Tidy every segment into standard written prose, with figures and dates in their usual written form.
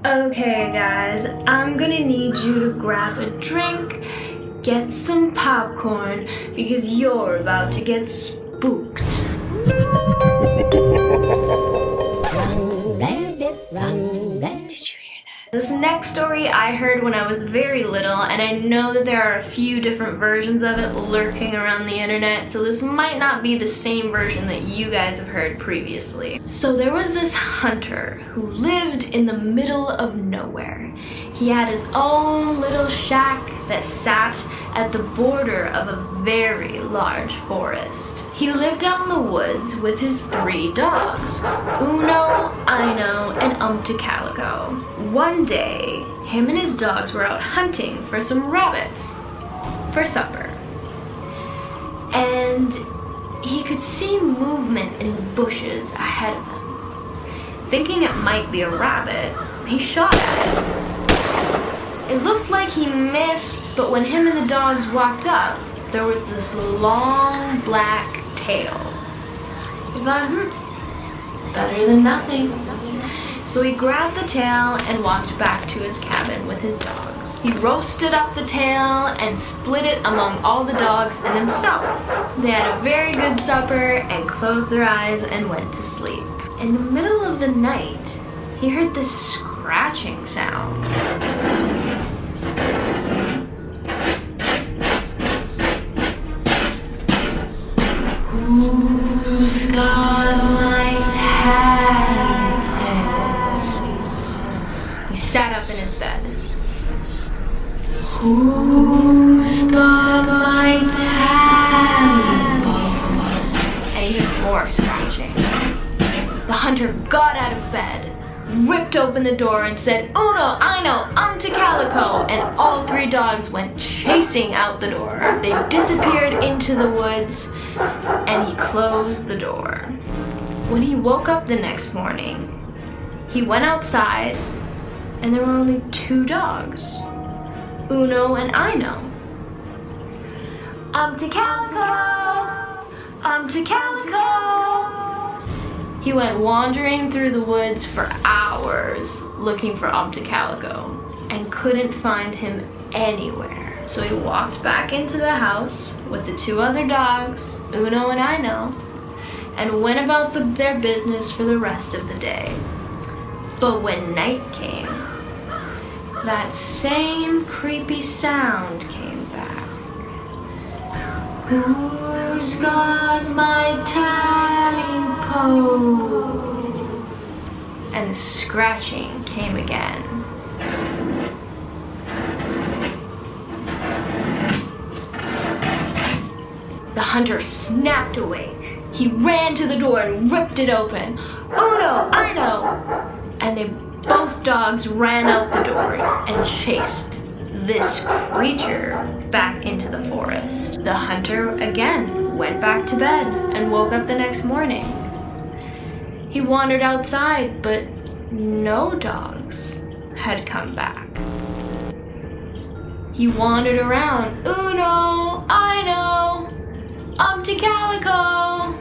Okay guys, I'm gonna need you to grab a drink, get some popcorn, because you're about to get spooked. Run, rabbit, run, rabbit. Did you hear that? This next story I heard when I was very little, and I know that there are a few different versions of it lurking around the internet, so this might not be the same version that you guys have heard previously. So there was this hunter who lived in the middle of nowhere. He had his own little shack that sat at the border of a very large forest. He lived out in the woods with his 3 dogs, Uno, Ino, and Calico. One day, him and his dogs were out hunting for some rabbits for supper. And he could see movement in the bushes ahead of him. Thinking it might be a rabbit, he shot at it. It looked like he missed, but when him and the dogs walked up, there was this long black tail. He thought, better than nothing. So he grabbed the tail and walked back to his cabin with his dogs. He roasted up the tail and split it among all the dogs and himself. They had a very good supper and closed their eyes and went to sleep. In the middle of the night, he heard this scratching sound. Who's got my tag? He sat up in his bed. Who's got my tag? And he heard more scratching. The hunter got out of bed, ripped open the door and said, Uno, Ino, Calico, and all 3 dogs went chasing out the door. They disappeared into the woods, and he closed the door. When he woke up the next morning, he went outside, and there were only 2 dogs, Uno and Ino. Calico. He went wandering through the woods for hours looking for Calico and couldn't find him anywhere. So he walked back into the house with the 2 other dogs, Uno and Ino, and went about their business for the rest of the day. But when night came, that same creepy sound came back. Who's got my tally-po? And the scratching came again. The hunter snapped awake. He ran to the door and ripped it open. Uno, Ino! And both dogs ran out the door and chased this creature back into the forest. The hunter again went back to bed and woke up the next morning. He wandered outside, but no dogs had come back. He wandered around. Uno, Ino, Calico.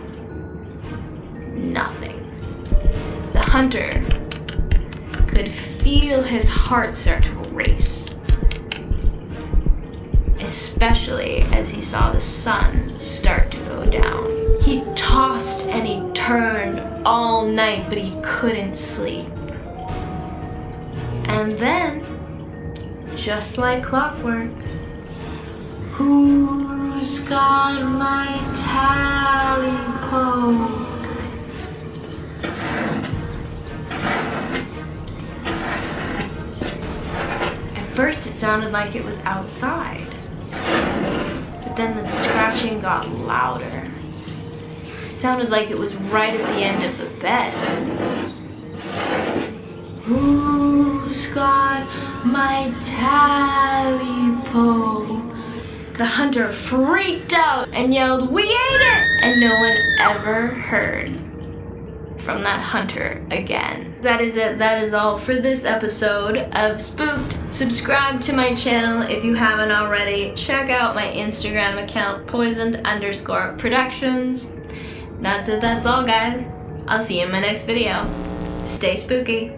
Nothing. The hunter could feel his heart start to race, especially as he saw the sun start to go down. He tossed and he turned all night, but he couldn't sleep. And then, just like clockwork, who's got my tally-po? At first it sounded like it was outside, but then the scratching got louder. It sounded like it was right at the end of the bed. Who's got my tally-po? The hunter freaked out and yelled, "We ate it!" And no one ever heard from that hunter again. That is it. That is all for this episode of Spooked. Subscribe to my channel if you haven't already. Check out my Instagram account, poisoned_productions. That's it. That's all, guys. I'll see you in my next video. Stay spooky.